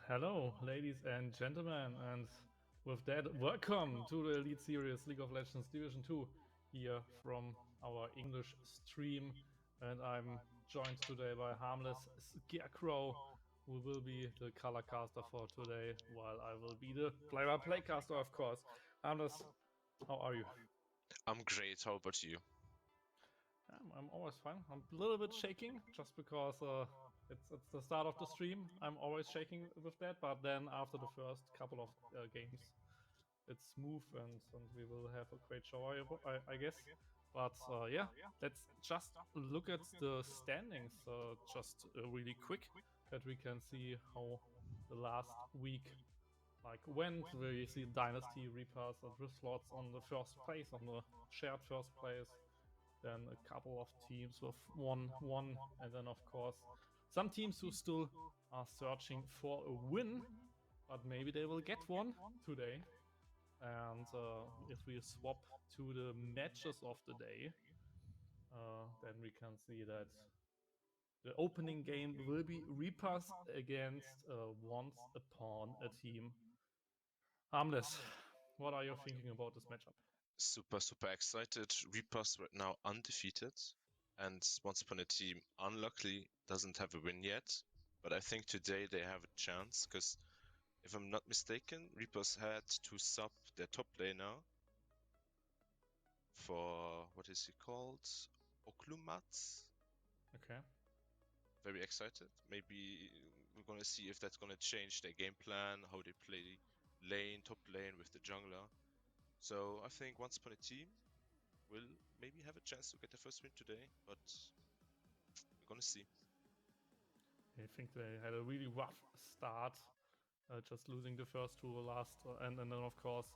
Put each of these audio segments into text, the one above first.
Hello, ladies and gentlemen, and with that, welcome to the Elite Series League of Legends Division 2 here from our English stream. And I'm joined today by Harmless Scarecrow, who will be the color caster for today, while I will be the play-by-play caster, of course. Harmless, how are you? I'm great. How about you? I'm always fine. I'm a little bit shaking just because it's the start of the stream. I'm always shaking with that, but then after the first couple of games, it's smooth and we will have a great show, I guess. But yeah, let's just look at the standings just really quick that we can see how the last week went. We see Dynasty Reapers and Slots on the first place, on the shared first place, then a couple of teams with 1-1, and then of course some teams who still are searching for a win, but maybe they will get one today. And if we swap to the matches of the day, then we can see that the opening game will be Reapers against Once Upon a Team. Harmless, what are you thinking about this matchup? Super excited. Reapers right now undefeated, and Once Upon a Team unluckily doesn't have a win yet. But I think today they have a chance because, if I'm not mistaken, Reapers had to sub their top laner for what is he called? Oklumat. Okay. Very excited. Maybe we're gonna see if that's gonna change their game plan, how they play lane, top lane with the jungler. So I think Once Upon a Team will maybe have a chance to get the first win today, but we're gonna see. I think they had a really rough start, just losing the first two last, and then of course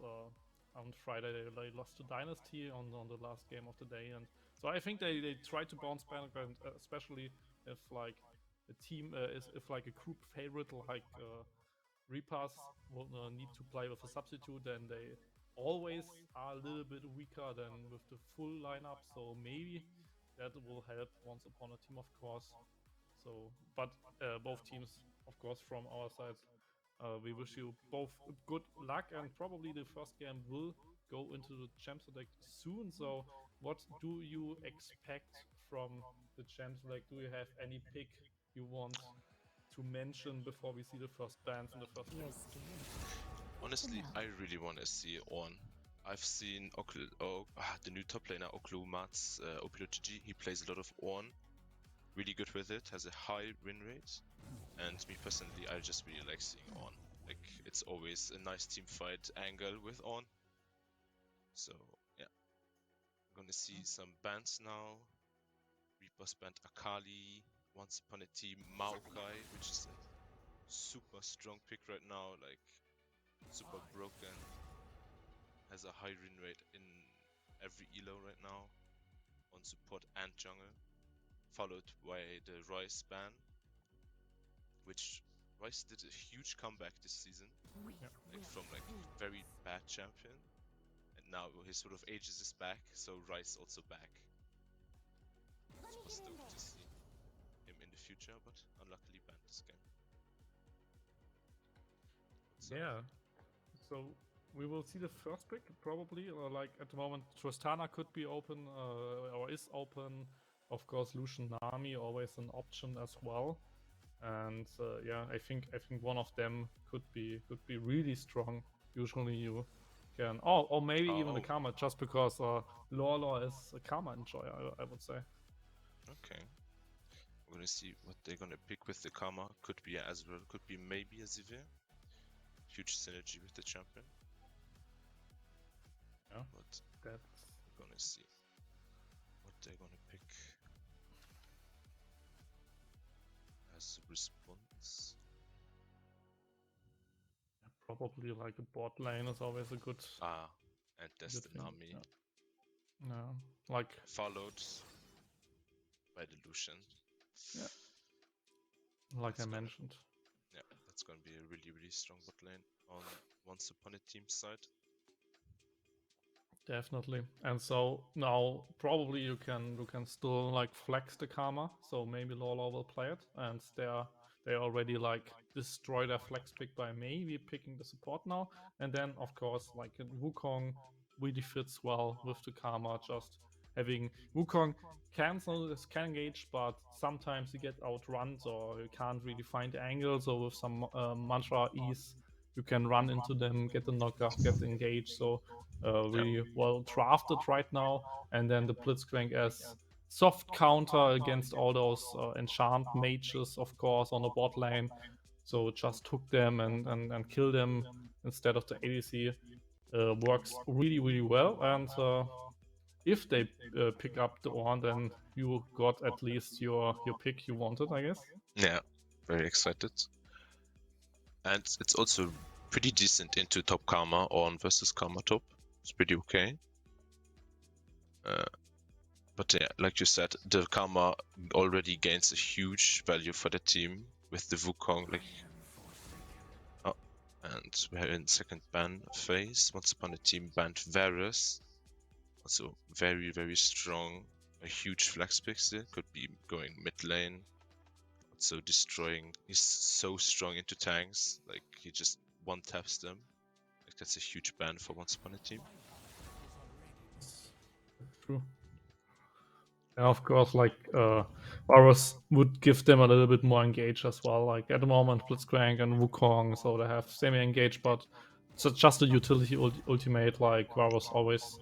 on Friday they lost to Dynasty on the last game of the day, and so I think they tried to bounce back, and especially if like a team is if like a group favorite like Reapers will need to play with a substitute, then they always are a little bit weaker than with the full lineup. So maybe that will help Once Upon a Team, of course. So, but both teams, of course, from our side, we wish you both good luck, and probably the first game will go into the Champs Select soon. So, what do you expect from the Champs Select? Do you have any pick you want to mention before we see the first bans in the first game? Honestly, I really want to see Ornn. I've seen the new top laner Oklumat's OPLOTG. He plays a lot of Ornn. Really good with it, has a high win rate. And me personally, I just really like seeing Ornn. Like, it's always a nice team fight angle with Ornn. So, yeah. We're gonna see some bans now. Reapers banned Akali, Once Upon a Team Maokai, which is a super strong pick right now, like super broken. Has a high win rate in every elo right now, on support and jungle. Followed by the Royce ban, which Royce did a huge comeback this season, like from very bad champion, and now his sort of ages is back, so Rice also back. Super stoked to see him in the future, but unluckily banned this game. Yeah. So we will see the first pick probably, or like at the moment Tristana could be open or is open. Of course, Lucian Nami always an option as well. And yeah, I think one of them could be really strong. Usually you can, or maybe even a Karma, just because Lawlor is a Karma enjoyer, I would say. Okay. We're gonna see what they're gonna pick with the Karma. Could be Azrael, could be maybe a Zivir. Huge synergy with the champion. Yeah, but that's... we're gonna see what they're gonna pick as a response. Yeah, probably like a bot lane is always a good... and that's the Nami. Yeah, like... Followed by the Lucian. Yeah. Like I mentioned. Yeah, that's gonna be a really strong bot lane on Once Upon a Team side. Definitely. And so now probably you can still like flex the Karma, so maybe Lawlor will play it, and they already like destroy their flex pick by maybe picking the support now. And then of course like Wukong really fits well with the Karma, just having Wukong can engage, but sometimes you get outrun or you can't really find the angle. So with some mantra ease, you can run into them, get the knockup, get engaged. So really well drafted right now. And then the Blitzcrank as soft counter against all those enchant mages, of course, on the bot lane. So just hook them and kill them instead of the ADC works really, really well. And if they pick up the Ornn, then you got at least your pick you wanted, I guess. Yeah, very excited. And it's also pretty decent into top Karma, Ornn versus Karma top. It's pretty okay. But yeah, like you said, the Karma already gains a huge value for the team with the Wukong. Like, and we're in second ban phase. Once Upon a Team banned Varus. Also very, very strong. A huge flex pixel. Could be going mid lane. Also destroying. He's so strong into tanks. Like, he just one taps them. Like, that's a huge ban for Once Upon a Team. True. And of course, like Varus would give them a little bit more engage as well. Like at the moment, Blitzcrank and Wukong, so they have semi-engage, but it's just a utility ultimate. Like Varus always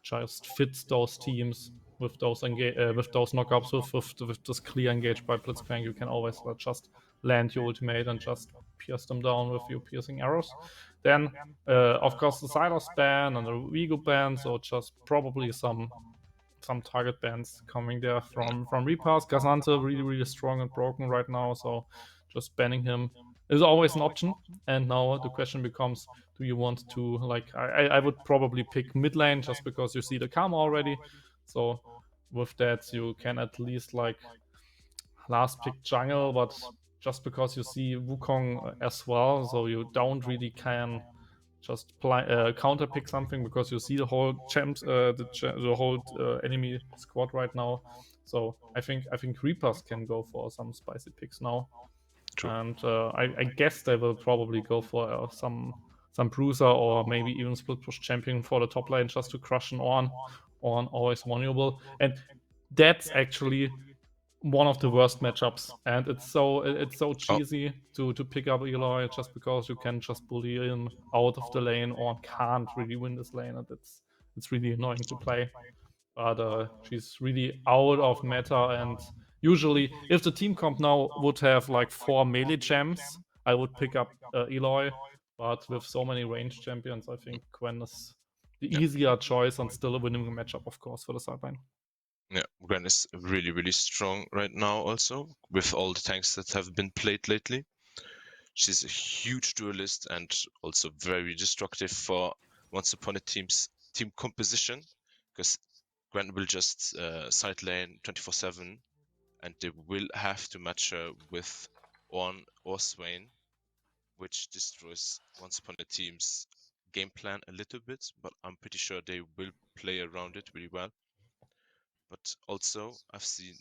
just fits those teams with those knockups with this clear engage by Blitzcrank. You can always just land your ultimate and just pierce them down with your piercing arrows. Then, of course, the Sylas ban and the Vigo ban, so just probably some target bans coming there from Repass. Gazante really strong and broken right now, so just banning him is always an option. And now the question becomes, do you want to like I would probably pick mid lane just because you see the Karma already. So with that you can at least like last pick jungle, but just because you see Wukong as well, so you don't really can just counter pick something because you see the whole the whole enemy squad right now. So I think Reapers can go for some spicy picks now. True. And I guess they will probably go for some bruiser or maybe even split push champion for the top lane just to crush an Ornn. Ornn always vulnerable, and that's actually one of the worst matchups, and it's so cheesy to pick up Eloy just because you can just bully him out of the lane or can't really win this lane, and it's really annoying to play. But she's really out of meta, and usually if the team comp now would have like 4 melee gems, I would pick up Eloy. But with so many range champions, I think Gwen is the easier choice and still a winning matchup, of course, for the sideline. Yeah, Gwen is really, really strong right now also, with all the tanks that have been played lately. She's a huge duelist and also very destructive for Once Upon a Team's team composition, because Gwen will just side lane 24/7, and they will have to match her with Ornn or Swain, which destroys Once Upon a Team's game plan a little bit, but I'm pretty sure they will play around it really well. But also, I've seen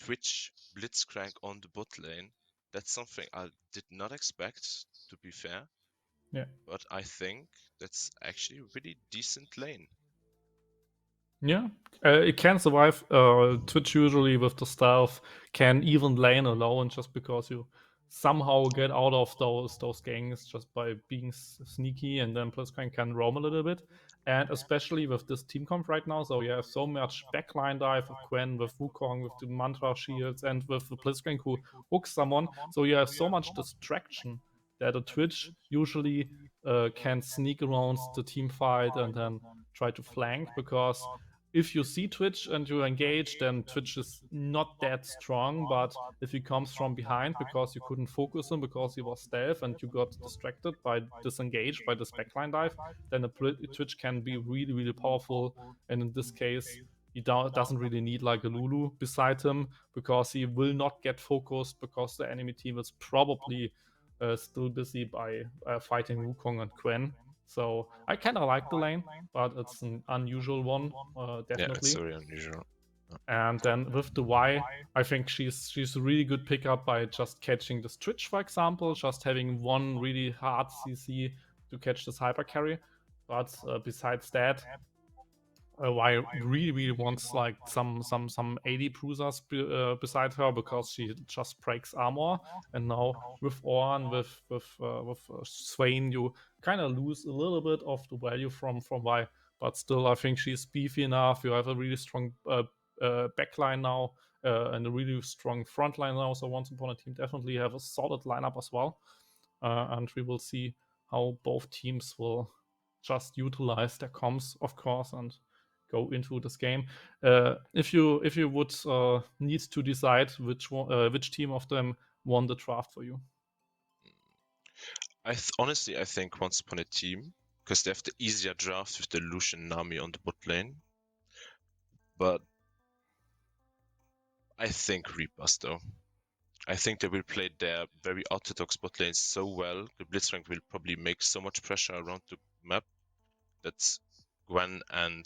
Twitch Blitzcrank on the bot lane. That's something I did not expect, to be fair. Yeah. But I think that's actually a really decent lane. Yeah, it can survive. Twitch usually with the stealth can even lane alone just because you somehow get out of those gangs just by being sneaky, and then Blitzcrank can roam a little bit. And especially with this team comp right now, so you have so much backline dive with Gwen, with Wukong, with the Mantra shields, and with the Blitzcrank who hooks someone. So you have so much distraction that a Twitch usually can sneak around the team fight and then try to flank, because if you see Twitch and you engage, then Twitch is not that strong. But if he comes from behind because you couldn't focus him because he was stealth and you got distracted by disengaged by this backline dive, then the Twitch can be really powerful. And in this case, he doesn't really need like a Lulu beside him, because he will not get focused because the enemy team is probably still busy by fighting Wukong and Gwen. So I kind of like the lane, but it's an unusual one, definitely. Yeah, it's very unusual. And then with the Y, I think she's a really good pickup by just catching this Twitch, for example, just having one really hard CC to catch this hyper carry. But besides that, Y really wants like some 80 bruisers beside her, because she just breaks armor. And now with Ornn, with Swain, you kind of lose a little bit of the value from Y. But still, I think she's beefy enough. You have a really strong backline now, and a really strong front line now. So Once Upon a Team definitely have a solid lineup as well. And we will see how both teams will just utilize their comms, of course, and go into this game. If you would need to decide which team of them won the draft for you. Honestly, I think Once Upon a Team, because they have the easier draft with the Lucian Nami on the bot lane. But I think Reapers, though. I think they will play their very orthodox bot lane so well. The Blitzcrank will probably make so much pressure around the map that Gwen and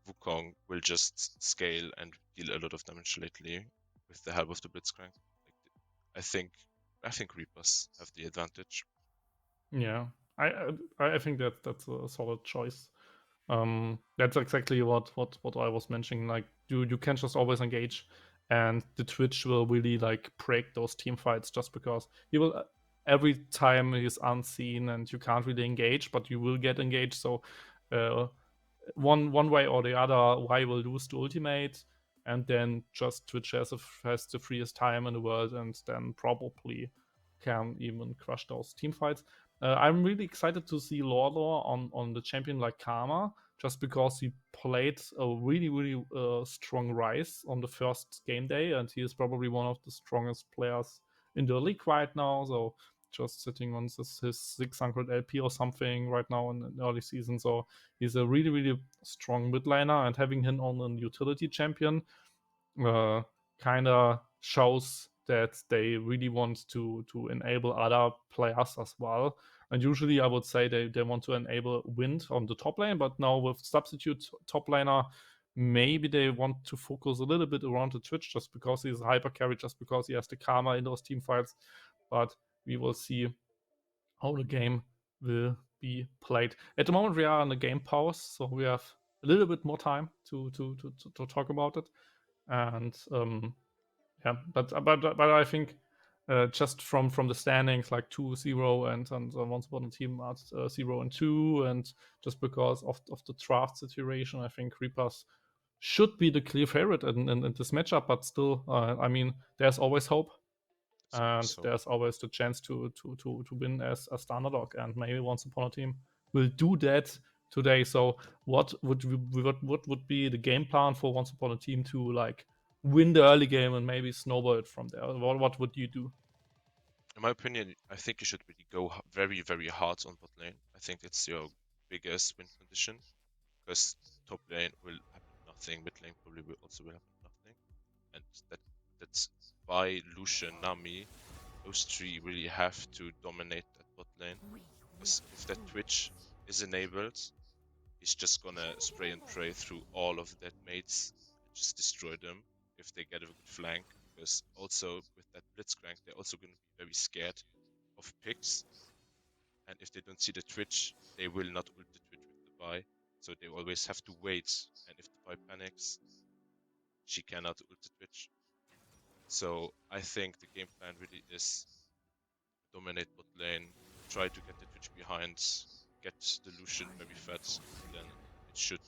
Wukong will just scale and deal a lot of damage lately with the help of the Blitzcrank. I think Reapers have the advantage. Yeah, I think that's a solid choice. That's exactly what I was mentioning. Like, you can just always engage, and the Twitch will really like break those team fights, just because he will every time he's unseen and you can't really engage, but you will get engaged. So one way or the other, Y will lose the ultimate, and then just Twitch has the freest time in the world, and then probably can even crush those team fights. I'm really excited to see Lordor on the champion like Karma, just because he played a really strong Rise on the first game day, and he is probably one of the strongest players in the league right now. So just sitting on his 600 LP or something right now in the early season. So he's a really strong mid laner, and having him on a utility champion kind of shows that they really want to enable other players as well. And usually I would say they want to enable Wind on the top lane, but now with substitute top laner, maybe they want to focus a little bit around the Twitch, just because he's a hyper carry, just because he has the Karma in those team fights. But we will see how the game will be played. At the moment we are on a game pause, so we have a little bit more time to talk about it. And yeah, but I think just from the standings, like 2-0 and Once Upon a Team at 0-2, and just because of the draft situation, I think Reapers should be the clear favorite in this matchup. But still, I mean, there's always hope, and there's always the chance to win as the underdog, and maybe Once Upon a Team will do that today. So what would be the game plan for Once Upon a Team to like win the early game and maybe snowball it from there? What would you do? In my opinion, I think you should really go very hard on bot lane. I think it's your biggest win condition, because top lane will happen nothing, mid lane probably will happen nothing, and that's why Lucian, Nami, those three really have to dominate that bot lane. Because if that Twitch is enabled, he's just gonna spray and pray through all of that mates and just destroy them if they get a good flank. Because also with that Blitzcrank, they're also gonna be very scared of picks. And if they don't see the Twitch, they will not ult the Twitch with the Vi. So they always have to wait. And if the Vi panics, she cannot ult the Twitch. So I think the game plan really is dominate bot lane, try to get the Twitch behind, get the Lucian very fat, and then it should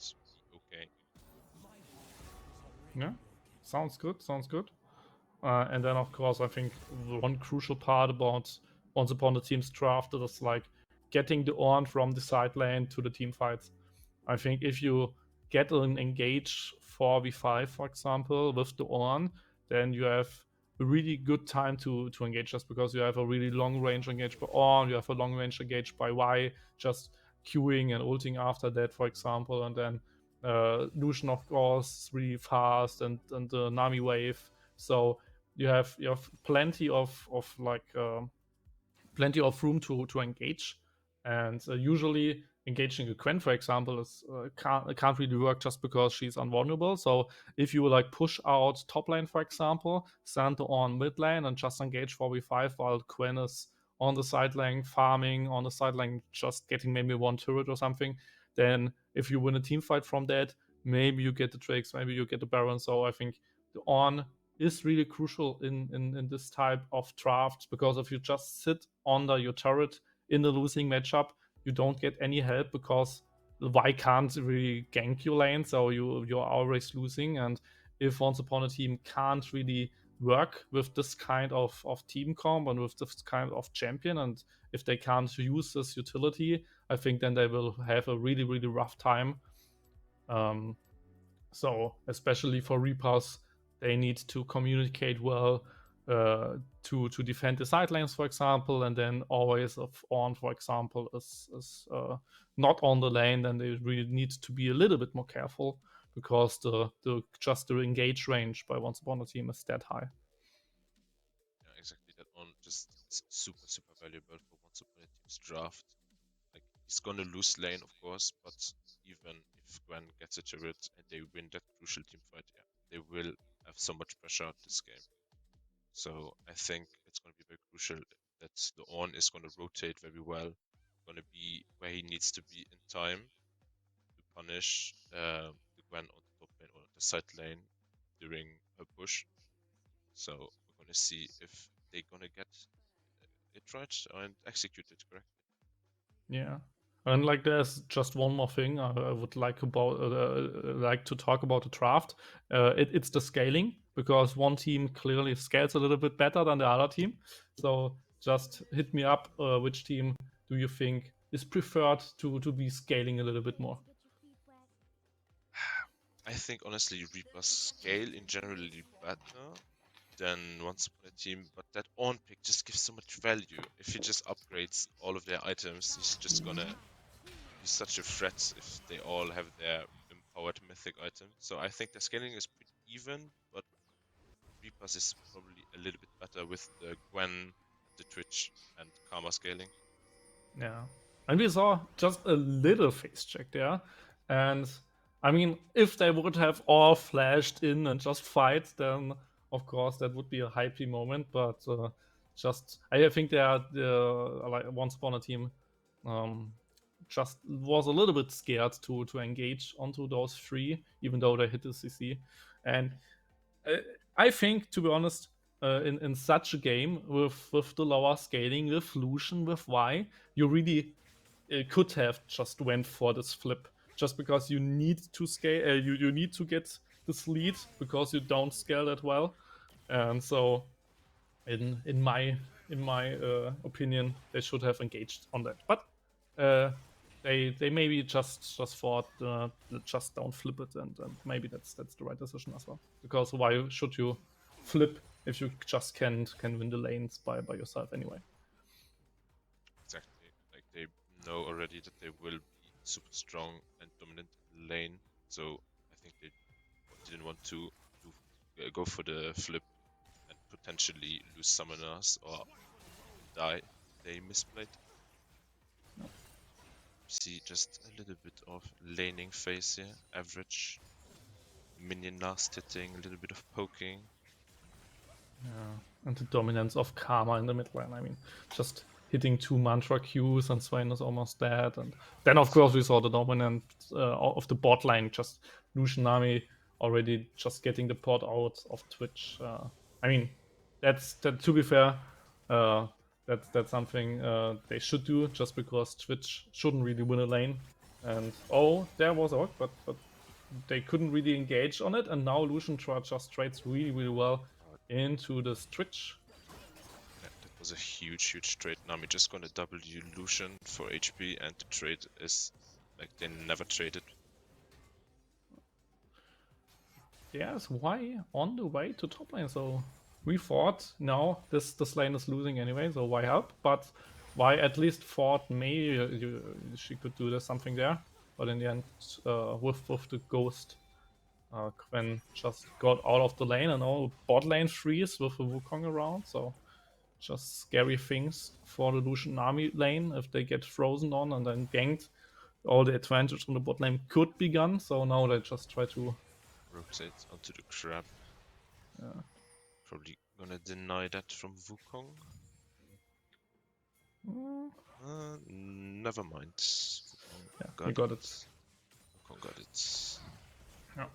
be okay. Yeah, sounds good. And then, of course, I think one crucial part about Once Upon a Team's draft is like getting the Ornn from the side lane to the team fights. I think if you get an engage 4v5, for example, with the Ornn, then you have a really good time to engage, just because you have a really long range engage by Ornn, you have a long range engage by Y, just queuing and ulting after that, for example, and then Lucian, of course, really fast, and the Nami wave. So you have plenty of like plenty of room to engage. And usually engaging a Gwen, for example, is can't really work just because she's invulnerable. So if you like push out top lane, for example, send on mid lane and just engage 4v5 while Gwen is on the side lane farming, on the side lane just getting maybe one turret or something, then if you win a team fight from that, maybe you get the Drakes, maybe you get the Baron. So I think the on is really crucial in this type of draft, because if you just sit under your turret in the losing matchup, you don't get any help because why can't really gank your lane, so you're always losing. And if Once Upon a Team can't really work with this kind of team comp and with this kind of champion, and if they can't use this utility, I think then they will have a really, really rough time. So especially for Reapers, they need to communicate well to defend the side lanes, for example, and then always if On, for example, is not on the lane, then they really need to be a little bit more careful, because the engage range by Once Upon a Team is that high. Yeah, exactly. That On just is super, super valuable for Once Upon a Team's draft. Like, he's gonna lose lane, of course, but even if Gwen gets a turret and they win that crucial team fight, yeah, they will have so much pressure this game. So I think it's going to be very crucial that the On is going to rotate very well, going to be where he needs to be in time to punish the Gwen on the top lane or the side lane during a push. So we're going to see if they're going to get it right and execute it correctly. Yeah. And like, there's just one more thing I would like to talk about the draft. It's the scaling, because one team clearly scales a little bit better than the other team. So just hit me up. Which team do you think is preferred to be scaling a little bit more? I think honestly Reaper's scale in generally better than Once Upon a Team, but that On pick just gives so much value. If he just upgrades all of their items, he's just gonna be such a threat if they all have their empowered mythic item. So I think the scaling is pretty even, but Reapers is probably a little bit better with the Gwen, the Twitch, and Karma scaling. Yeah. And we saw just a little face check there. And I mean, if they would have all flashed in and just fight, then of course that would be a hypey moment. But I think they are like Once Upon a Team just was a little bit scared to engage onto those three, even though they hit the CC. And I think, to be honest, in such a game with the lower scaling, with Lucian, with Y, you really could have just went for this flip, just because you need to scale. You need to get this lead because you don't scale that well, and so in my opinion, they should have engaged on that. But they maybe just thought just don't flip it, and maybe that's the right decision as well. Because why should you flip if you just can win the lanes by yourself anyway? Exactly. Like, they know already that they will be super strong and dominant in lane, so I think they didn't want to go for the flip and potentially lose summoners or die. They misplayed. See just a little bit of laning phase here, average. Minion last hitting, a little bit of poking. Yeah, and the dominance of Karma in the mid lane. I mean, just hitting 2 mantra Qs and Swain is almost dead. And then, of course, we saw the dominance of the bot lane, just Lucian Nami already just getting the pot out of Twitch. I mean, to be fair, that's something they should do, just because Twitch shouldn't really win a lane. And there was Orc, but they couldn't really engage on it, and now Lucian just trades really, really well into this Twitch. Yeah, that was a huge trade. Nami just gonna W Lucian for HP, and the trade is like they never traded. There's Y on the way to top lane, so we thought now this lane is losing anyway, so why help? But Y at least thought maybe she could do something there, but in the end, with the ghost, Gwen just got out of the lane, and all bot lane freeze with a Wukong around, so just scary things for the Lucian Army lane if they get frozen on and then ganked. All the advantage on the bot lane could be gone, so now they just try to Rotate onto the crab. Yeah. Probably gonna deny that from Wukong. Never mind. Yeah, he got it. Wukong got it. Yeah.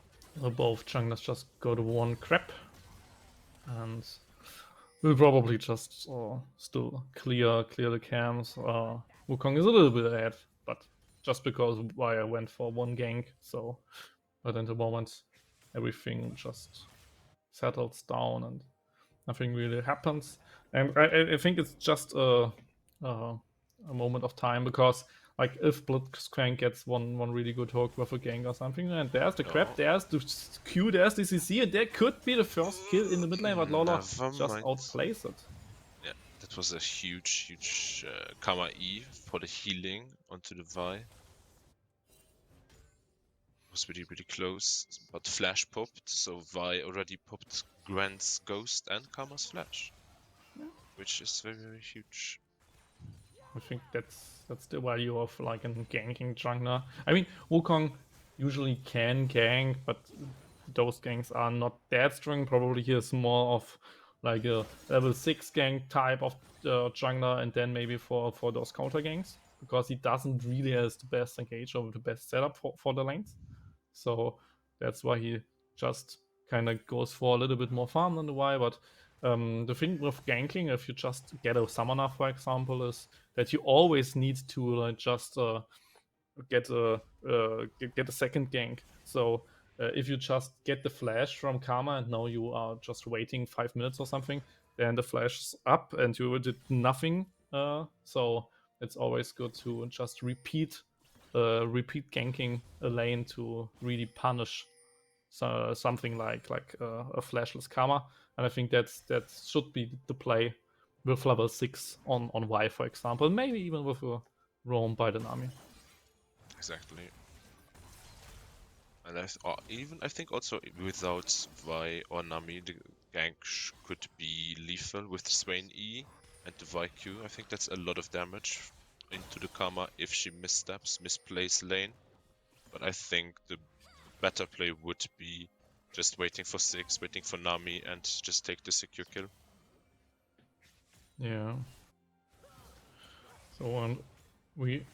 So both junglers just go to one crap, and we'll probably just still clear the camps. Wukong is a little bit ahead, but just because I went for one gank, so but in the moment everything just settles down and nothing really happens. And I think it's just a moment of time, because like if Blitzcrank gets one really good hook with a gank or something, and there's the crab, there's the Q, there's the CC, and there could be the first kill in the mid lane, but Lola just outplays it. Yeah, that was a huge Karma E for the healing onto the Vi. Was really close, but Flash popped, so Vi already popped Grant's Ghost and Karma's Flash, which is very huge. I think that's the value of like a ganking jungler. I mean, Wukong usually can gank, but those ganks are not that strong. Probably he is more of like a level 6 gank type of jungler, and then maybe for those counter ganks, because he doesn't really has the best engage or the best setup for the lanes. So that's why he just kind of goes for a little bit more farm than the Y. But the thing with ganking, if you just get a summoner, for example, is that you always need to like just get a second gank. So if you just get the flash from Karma and now you are just waiting 5 minutes or something, then the flash is up and you did nothing. So it's always good to just repeat ganking a lane to really punish something like a flashless Karma. And I think that should be the play with level 6 on Y, for example, maybe even with a roam by the Nami. Exactly. And I think also without Vi or Nami, the gank could be lethal with Swain E and the Vi Q. I think that's a lot of damage into the Karma if she misplays lane. But I think the better play would be just waiting for 6, waiting for Nami, and just take the secure kill. Yeah. So we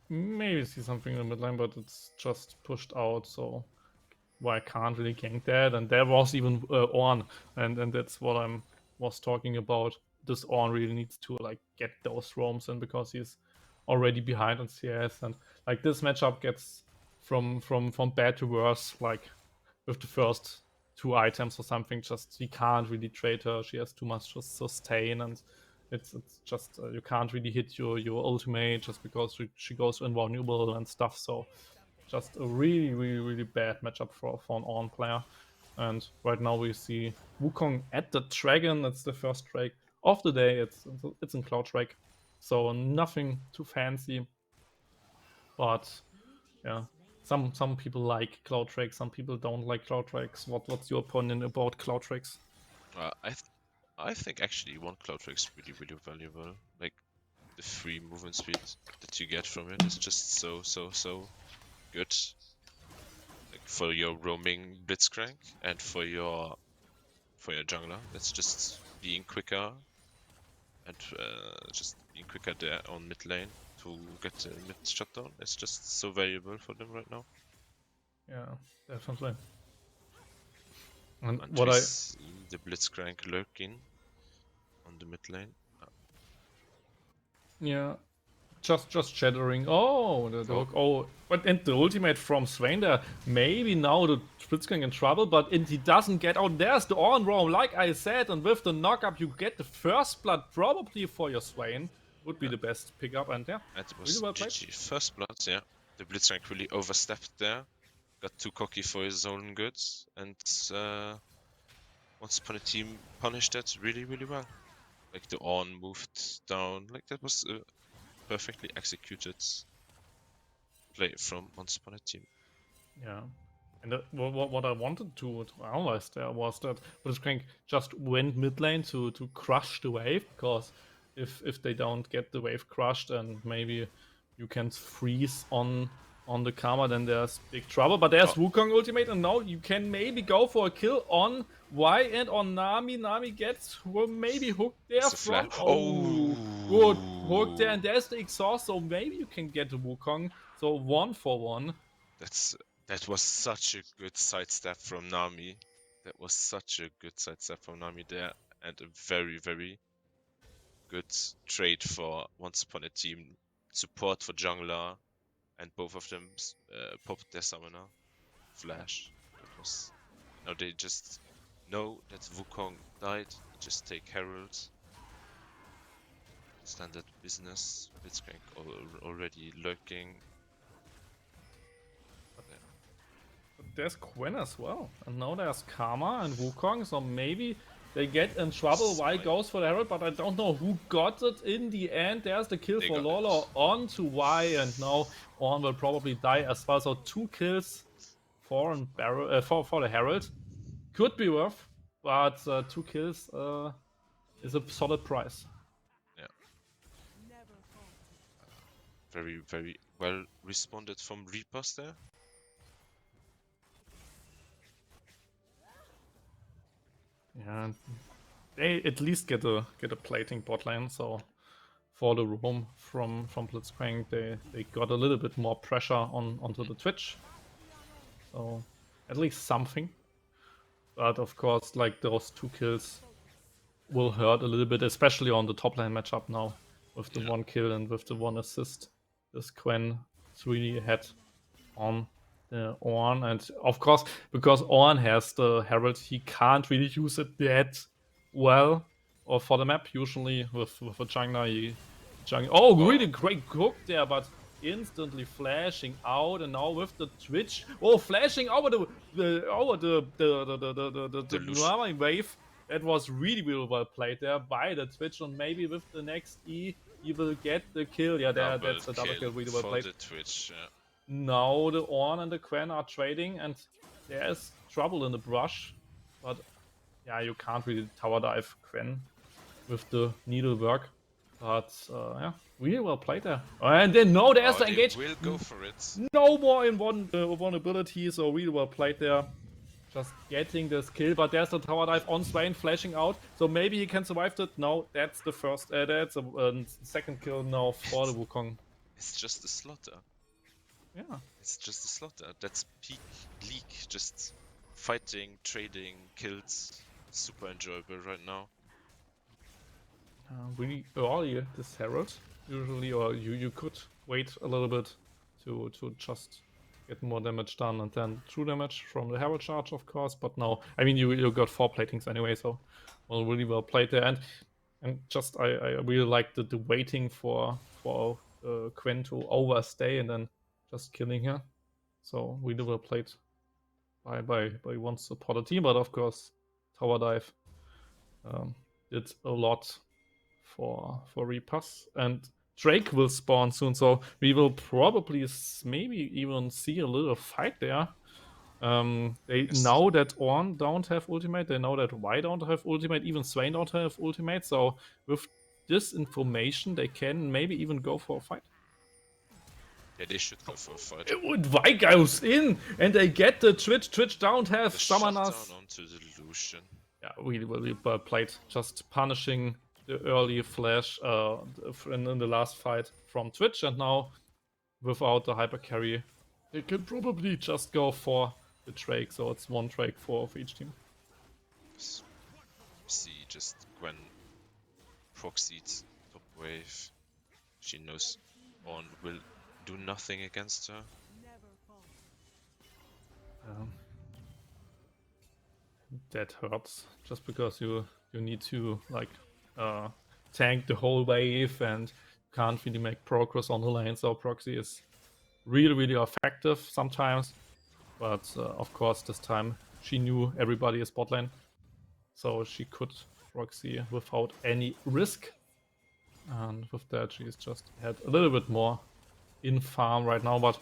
maybe see something in the mid lane, but it's just pushed out, so I can't really gank that. And there was even Ornn, and that's what I was talking about. This Ornn really needs to like get those roams in, because he's already behind on CS, and like this matchup gets from bad to worse, like with the first 2 items or something. Just he can't really trade her, she has too much just sustain, and it's just you can't really hit your ultimate just because she goes invulnerable and stuff. So just a really bad matchup for an Ornn player. And right now we see Wukong at the dragon. It's the first drake of the day. It's in Cloud Drake, so nothing too fancy. But yeah, some people like Cloud Drake, some people don't like Cloud Drakes. What's your opinion about Cloud Drakes? I think actually one Cloud Drake is really valuable. Like the free movement speed that you get from it is just so good. Like for your roaming Blitzcrank and for your jungler, that's just being quicker and just being quicker there on mid lane to get the mid shutdown. It's just so valuable for them right now. Yeah, definitely. And what I see the Blitzcrank lurking on the mid lane. Yeah, just shattering. Oh, the hook. Oh, but and the ultimate from Swain there. Maybe now the Blitzcrank in trouble, but he doesn't get out. There's the Ornn roam, like I said, and with the knockup you get the first blood probably for your Swain. Would be the best pickup, and yeah, it was really well GG. First blood, yeah. The Blitzcrank really overstepped there, got too cocky for his own goods, and Once Upon a Team punished that really well. Like the Ornn moved down, like that was a perfectly executed play from Once Upon a Team. Yeah, And what I wanted to analyze there was that Blitzcrank just went mid lane to crush the wave, because if they don't get the wave crushed and maybe you can freeze on the Karma, then there's big trouble. But there's Wukong ultimate, and now you can maybe go for a kill on Y and on Nami. Nami gets maybe hooked there It's a from. flash. Good hook there, and there's the exhaust, so maybe you can get the Wukong. So 1-for-1. That was such a good sidestep from Nami. That was such a good sidestep from Nami there, and a very, very good trade for Once Upon a Team. Support for jungler, and both of them popped their summoner. Flash. That was... Now they just know that Wukong died, just take Herald. Standard business. Blitzcrank already lurking. There's Quen as well, and now there's Karma and Wukong, so maybe they get in trouble. Y goes for the Herald, but I don't know who got it in the end. There's the kill for Lola onto Y, and now Ornn will probably die as well. So 2 kills for the Herald. Could be worth, but 2 kills is a solid price. Yeah. Very, very well responded from Reapers there. Yeah, they at least get a plating bot lane. So for the roam from Blitzcrank, they got a little bit more pressure onto the Twitch. So at least something. But of course, like, those 2 kills will hurt a little bit, especially on the top lane matchup now with the 1 kill and with the 1 assist. This Quen is really ahead on Ornn, and of course, because Ornn has the Herald, he can't really use it that well, or for the map. Usually with a jungler, really great hook there, but instantly flashing out, and now with the Twitch, flashing over the Nami wave. That was really, really well played there by the Twitch, and maybe with the next E, you will get the kill. Yeah, that's a double kill, really well played. For the Twitch, yeah. Now the Ornn and the Quen are trading, and there's trouble in the brush, but yeah, you can't really tower dive Quen with the needlework. But yeah, really well played there. And then there's the engage. Will go for it. No more invulnerability, so really well played there. Just getting this kill, but there's the tower dive on Swain flashing out, so maybe he can survive it. No, that's the first. That's a second kill now for the Wukong. It's just a slaughter. Yeah. It's just a slaughter. That's peak League. Just fighting, trading, kills. Super enjoyable right now. Really early this Herald, usually, or you could wait a little bit to just get more damage done, and then true damage from the Herald charge, of course. But now, I mean, you got 4 platings anyway, so really well played there. And just I really like the waiting for Quen to overstay and then just killing her. So really well played by one supporter team, but of course tower dive did a lot for Reapers, and Drake will spawn soon, so we will probably maybe even see a little fight there. They know that Ornn don't have ultimate, they know that Y don't have ultimate, even Swain don't have ultimate, so with this information they can maybe even go for a fight. Yeah, they should go for a fight. Y goes in, and they get the Twitch. Twitch don't have the summoners. Shutdown onto the Lucian. Yeah, really well played. Just punishing the early flash in the last fight from Twitch, and now without the hyper carry, they can probably just go for the Drake. So it's 1 Drake for each team. See, just Gwen proxied top wave. She knows Ornn will do nothing against her. That hurts, just because you need to like tank the whole wave and can't really make progress on the lane. So proxy is really effective sometimes, but of course this time she knew everybody is bot lane, so she could proxy without any risk, and with that she's just had a little bit more in farm right now. But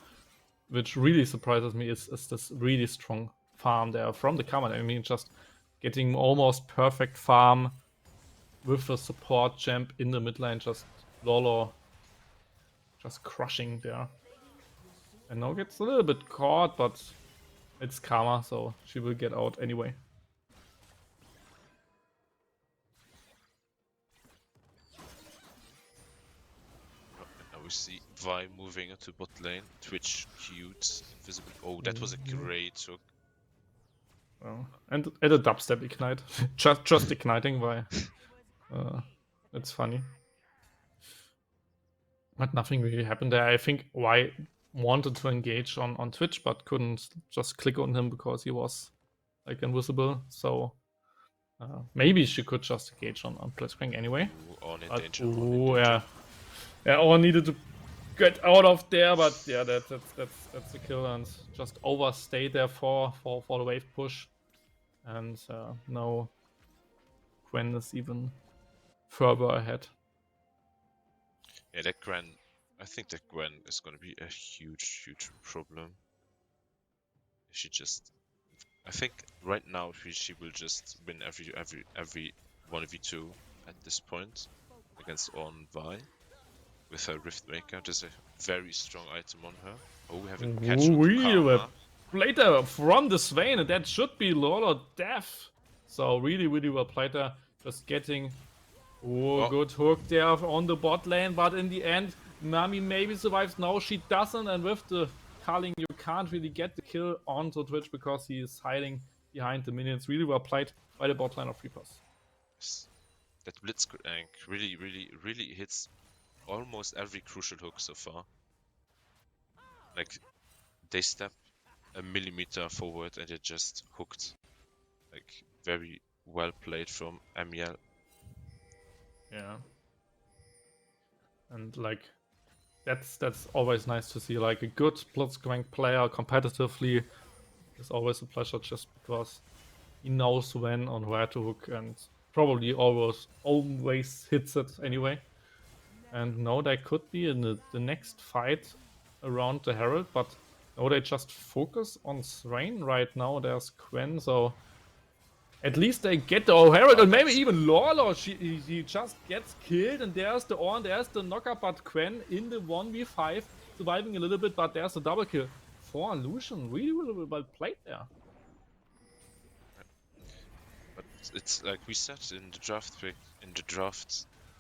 which really surprises me is this really strong farm there from the Karma. I mean, just getting almost perfect farm with a support champ in the mid lane, just Lolo just crushing there. And now gets a little bit caught, but it's Karma, so she will get out anyway. Now we see Vi moving into bot lane. Twitch cute, invisible. Oh, that was a great hook. Well, and a dubstep ignite, just igniting Vi. It's funny. But nothing really happened there. I think Vi wanted to engage on Twitch, but couldn't just click on him because he was like invisible. So maybe she could just engage on Blitzcrank anyway. Ooh, on in But, danger. ooh, yeah. Yeah, all needed to get out of there, but yeah, that's the kill, and just overstay there for the wave push. And now Gwen is even further ahead. Yeah, that Gwen. I think that Gwen is gonna be a huge problem. She just. I think right now she will just win every 1v2 at this point against Ornn Vi with her Riftmaker. There's a very strong item on her. Oh, we have a catch on Karma. Played there from the Swain, and that should be Lord of Death. So really well played there. Just getting good hook there on the bot lane, but in the end, Nami maybe survives. No, she doesn't, and with the culling, you can't really get the kill onto Twitch because he is hiding behind the minions. Really well played by the bot lane of Reapers. That Blitzcrank really hits almost every crucial hook so far. Like, they step a millimeter forward and it just hooked. Like, very well played from Amiel. Yeah. And like, that's always nice to see. Like, a good Blitzcrank player competitively is always a pleasure, just because he knows when and where to hook, and probably always hits it anyway. And now they could be in the next fight around the Herald, but no, they just focus on Thrain right now. There's Gwen, so at least they get the Herald, and maybe even Lolo. He just gets killed, and there's the Ornn, there's the knockup, but Gwen in the 1v5, surviving a little bit, but there's a double kill for Lucian. Really well played there. But it's like we said in the draft pick,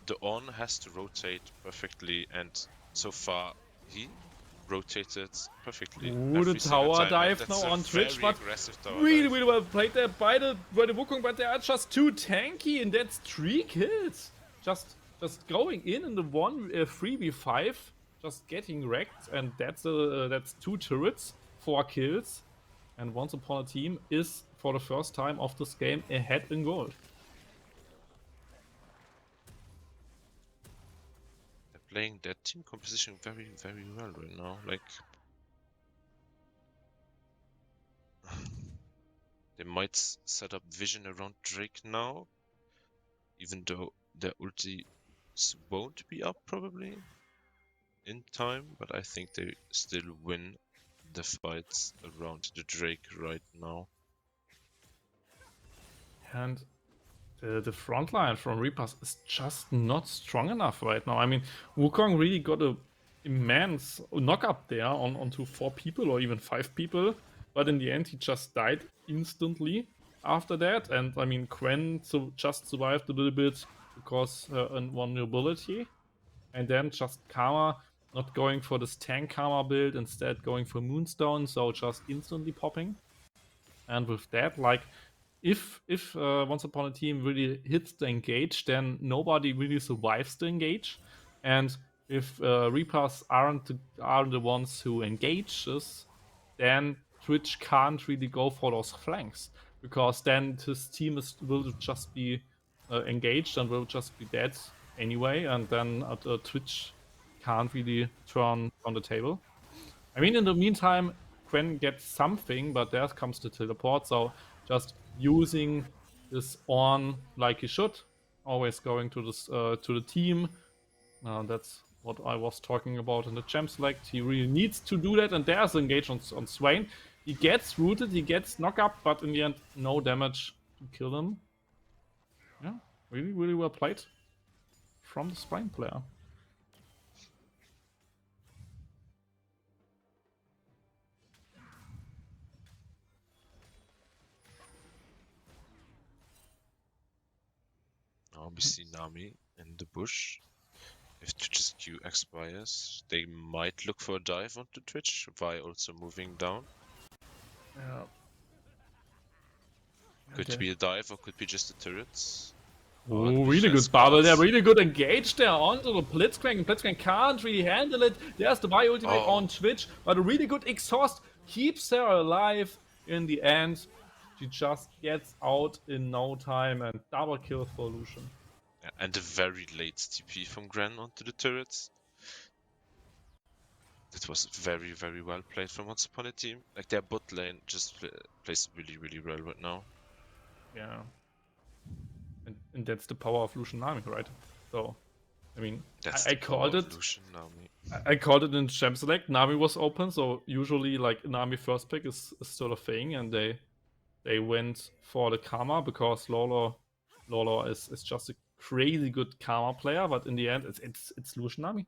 the Ornn has to rotate perfectly, and so far he rotated perfectly. Ooh, the tower dive now on Twitch, but really well played there by the Wukong, but they are just too tanky, and that's 3 kills. Just going in the 3v5, just getting wrecked, and that's 2 turrets, 4 kills, and Once Upon a Team is for the first time of this game ahead in gold. Playing their team composition very well right now. Like, they might set up vision around Drake now, even though their ulti won't be up probably in time, but I think they still win the fights around the Drake right now. And the front line from Reapers is just not strong enough right now. I mean, Wukong really got a immense knock up there onto 4 people or even 5 people, but in the end he just died instantly after that. And I mean, Gwen just survived a little bit because her invulnerability, and then just Karma not going for this tank Karma build, instead going for Moonstone, so just instantly popping. And with that, like, if Once Upon a Team really hits the engage, then nobody really survives the engage. And if Reapers aren't the ones who engage this, then Twitch can't really go for those flanks, because then his team will just be engaged and will just be dead anyway, and then Twitch can't really turn on the table. I mean, in the meantime, Gwen gets something, but there comes the teleport, so just using this Ornn like he should, always going to this to the team. That's what I was talking about in the champ select. He really needs to do that, and there's engage on Swain. He gets rooted, he gets knock up, but in the end, no damage to kill him. Yeah, really, really well played from the Swain player. Now we see Nami in the bush. If Twitch's Q expires, they might look for a dive onto Twitch, Vi also moving down. Yeah. Could be a dive or could be just the turrets. Oh, really good bubble there, really good engage there onto the Blitzcrank. Blitzcrank can't really handle it. There's the Vi ultimate on Twitch, but a really good exhaust keeps her alive in the end. She just gets out in no time and double kill for Lucian. Yeah, and a very late TP from Gren onto the turrets. That was very, very well played from Once Upon a Team. Like their bot lane just plays really, really well right now. Yeah. And that's the power of Lucian Nami, right? So, I mean, I called it. Lucian Nami. I called it in champ select. Nami was open, so usually like Nami first pick is still a thing, and they went for the Karma because Lolo is just a crazy good Karma player, but in the end it's Lucian Nami.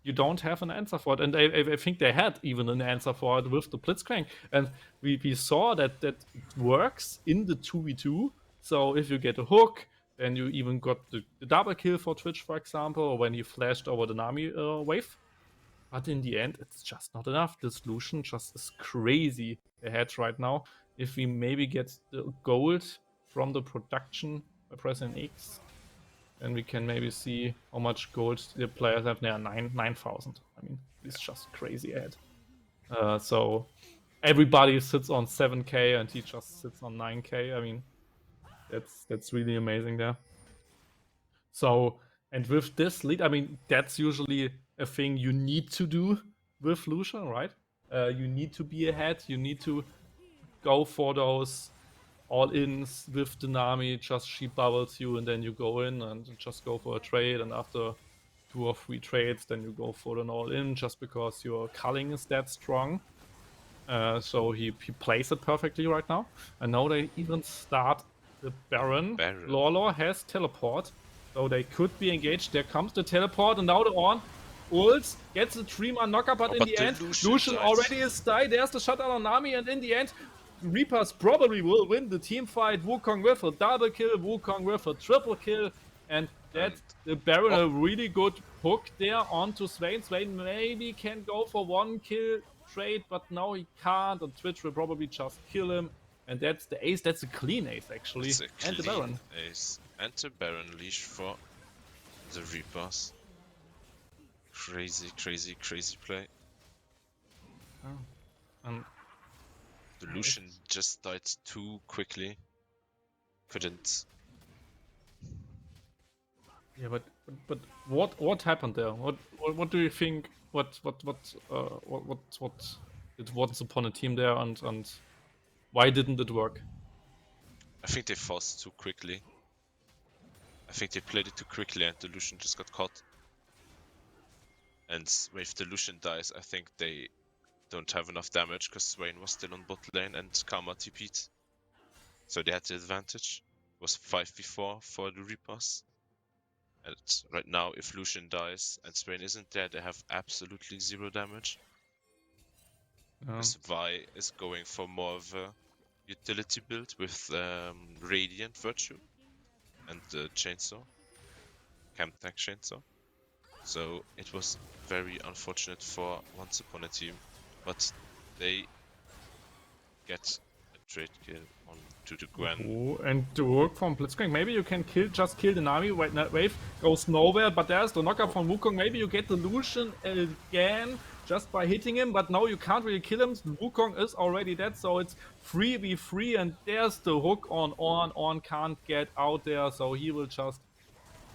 You don't have an answer for it, and I think they had even an answer for it with the Blitzcrank, and we saw that it works in the 2v2. So if you get a hook, then you even got the double kill for Twitch, for example, or when he flashed over the Nami wave. But in the end, it's just not enough. This Lucian just is crazy ahead right now. If we maybe get the gold from the production by pressing X, then we can maybe see how much gold the players have there. 9,000. I mean, it's just crazy ahead. So everybody sits on 7k and he just sits on 9k. I mean, that's really amazing there. So, and with this lead, I mean, that's usually a thing you need to do with Lucian, right? You need to be ahead. You need to go for those all-ins with the Nami. Just she bubbles you, and then you go in and just go for a trade. And after 2 or 3 trades, then you go for an all-in just because your culling is that strong. So he plays it perfectly right now. And now they even start the Baron. Lolo has teleport, so they could be engaged. There comes the teleport, and now the on ults, gets the 3-man knocker, but in the end, Lucian already is died. There's the shutdown on Nami, and in the end, Reapers probably will win the team fight. Wukong with a double kill, Wukong with a triple kill, and that's the Baron a really good hook there onto Swain. Swain maybe can go for 1 kill trade, but now he can't, and Twitch will probably just kill him. And that's the ace. That's a clean ace, actually. And the Baron. Ace. And the Baron leash for the Reapers. Crazy, crazy, crazy play. Oh. And the Lucian just died too quickly. Couldn't. Yeah, but what happened there? What do you think? What did Once Upon a Team there, and why didn't it work? I think they forced too quickly. I think they played it too quickly and the Lucian just got caught. And if the Lucian dies, I think they don't have enough damage because Swain was still on bot lane and Karma TP'd. So they had the advantage. It was 5v4 for the Reapers. And right now, if Lucian dies and Swain isn't there, they have absolutely 0 damage. Because Vi is going for more of a utility build with Radiant Virtue and the Chainsaw, Camp Tank Chainsaw. So it was very unfortunate for Once Upon a Team, but they get a trade kill onto the Gwen. Oh, and the work from Blitzcrank. Maybe you can just kill the Nami. Wave goes nowhere, but there's the knockup from Wukong. Maybe you get the Lucian again just by hitting him, but now you can't really kill him. Wukong is already dead, so it's 3v3, and there's the hook on. On can't get out there, so he will just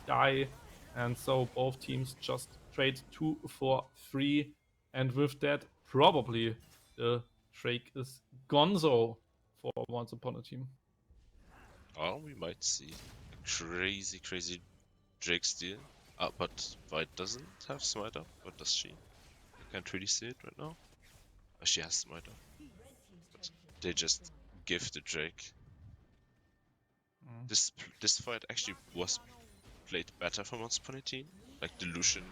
die. And so both teams just trade 2 for 3, and with that, probably the Drake is gonzo for Once Upon a Team. Oh, we might see a crazy, crazy Drake steal. But White doesn't have Smite up, or does she? I can't really see it right now. Oh, she has Smite up. But they just give the Drake. This fight actually was played better from Once Upon a Team. Like the Lucian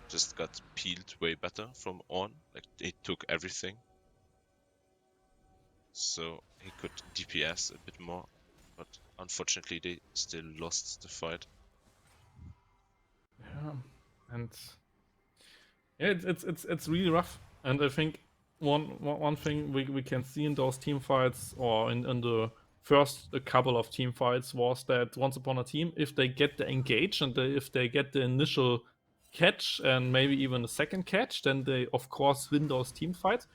just got peeled way better from Ornn. Like he took everything. So he could DPS a bit more. But unfortunately they still lost the fight. Yeah, and yeah, it's really rough. And I think one thing we can see in those team fights, or in the first couple of team fights, was that Once Upon a Team, if they get the engage and if they get the initial catch and maybe even a second catch, then they of course win those team fights.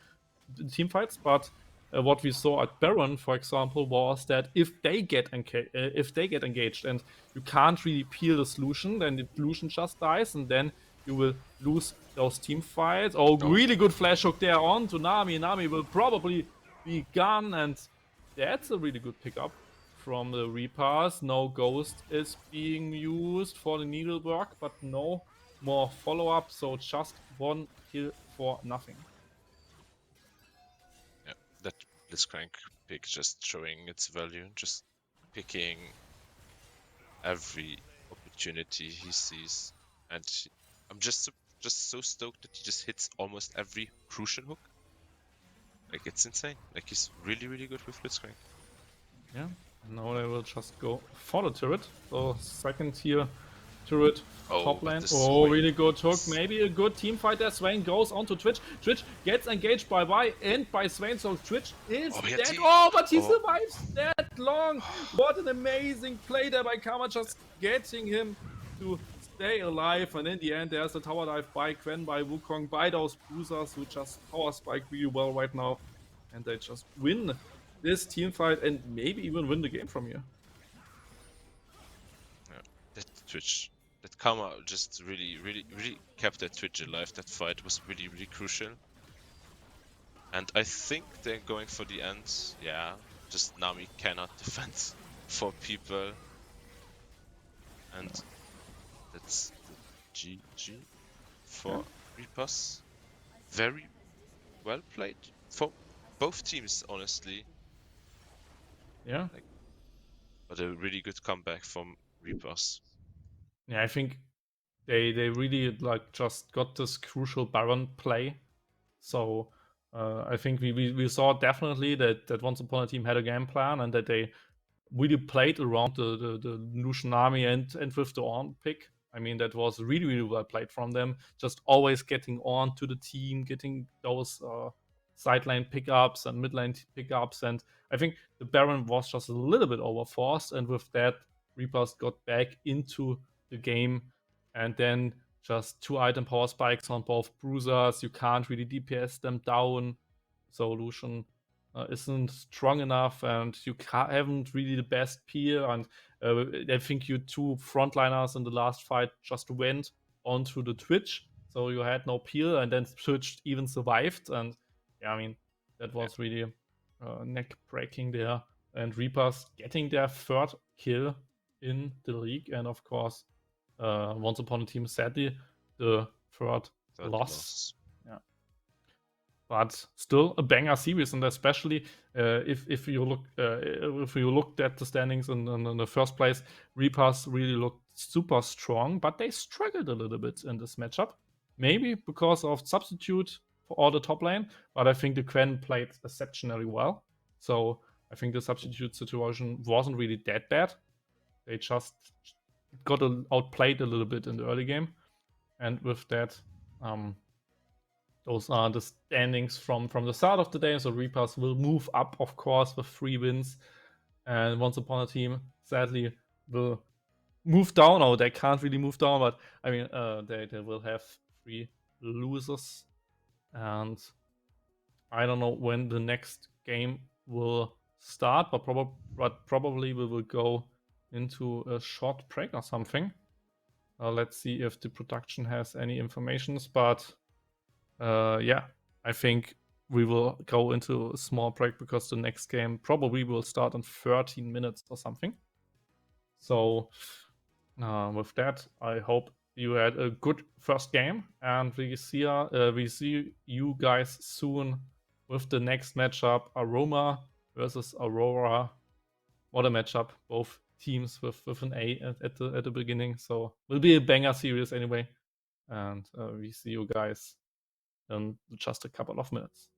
But what we saw at Baron, for example, was that if they get engaged and you can't really peel the solution, then the solution just dies, and then you will lose those team fights. Oh, really good flash hook there on to Nami. Nami will probably be gone, and that's a really good pickup from the Reapers. No Ghost is being used for the needlework, but no more follow-up, so just one kill for nothing. Yeah, that Blitzcrank pick just showing its value, just picking every opportunity he sees, and I'm just so stoked that he just hits almost every crucial hook. Like it's insane. Like he's really good with Blitzcrank. Yeah, and now they will just go for the turret. So second tier turret top lane. Oh, really good hook. Maybe a good team fight there. Swain goes onto Twitch. Twitch gets engaged by Vi and by Swain. So Twitch is dead. Oh, but he survives that long. What an amazing play there by Karma, just getting him to stay alive. And in the end, there's a tower dive by Quen, by Wukong, by those bruisers who just power spike really well right now. And they just win this team fight and maybe even win the game from here. Yeah, that Twitch, that Karma just really kept that Twitch alive. That fight was really crucial. And I think they're going for the end. Yeah, just Nami cannot defend 4 people. And that's the GG for Reapers. Very well played for both teams, honestly. Yeah. But a really good comeback from Reapers. Yeah, I think they really like just got this crucial Baron play. So I think we saw definitely that Once Upon a Team had a game plan and that they really played around the Lucian army and with the Ornn pick. I mean, that was really well played from them. Just always getting on to the team, getting those sideline pickups and midline pickups. And I think the Baron was just a little bit overforced. And with that, Reapers got back into the game. And then just 2 item power spikes on both bruisers. You can't really DPS them down. So Lucian isn't strong enough, and you haven't really the best peer. And I think you 2 frontliners in the last fight just went onto the Twitch, so you had no peel, and then Twitch even survived. And yeah, I mean, that was really neck breaking there. And Reapers getting their 3rd kill in the league, and of course, Once Upon a Team, sadly, the 3rd loss. Yeah. But still a banger series, and especially if you looked at the standings in the first place, Reapers really looked super strong, but they struggled a little bit in this matchup. Maybe because of substitute for all the top lane, but I think the Quen played exceptionally well. So I think the substitute situation wasn't really that bad. They just got outplayed a little bit in the early game, and with that, those are the standings from the start of the day. So Reapers will move up, of course, with 3 wins. And Once Upon a Team, sadly, will move down. Oh, they can't really move down, but I mean, they will have 3 losers. And I don't know when the next game will start, but probably we will go into a short break or something. Let's see if the production has any informations, but yeah, I think we will go into a small break because the next game probably will start in 13 minutes or something. So with that, I hope you had a good first game, and we see you guys soon with the next matchup, Aroma versus Aurora. What a matchup! Both teams with an A at the beginning, so will be a banger series anyway. And we see you guys in just a couple of minutes.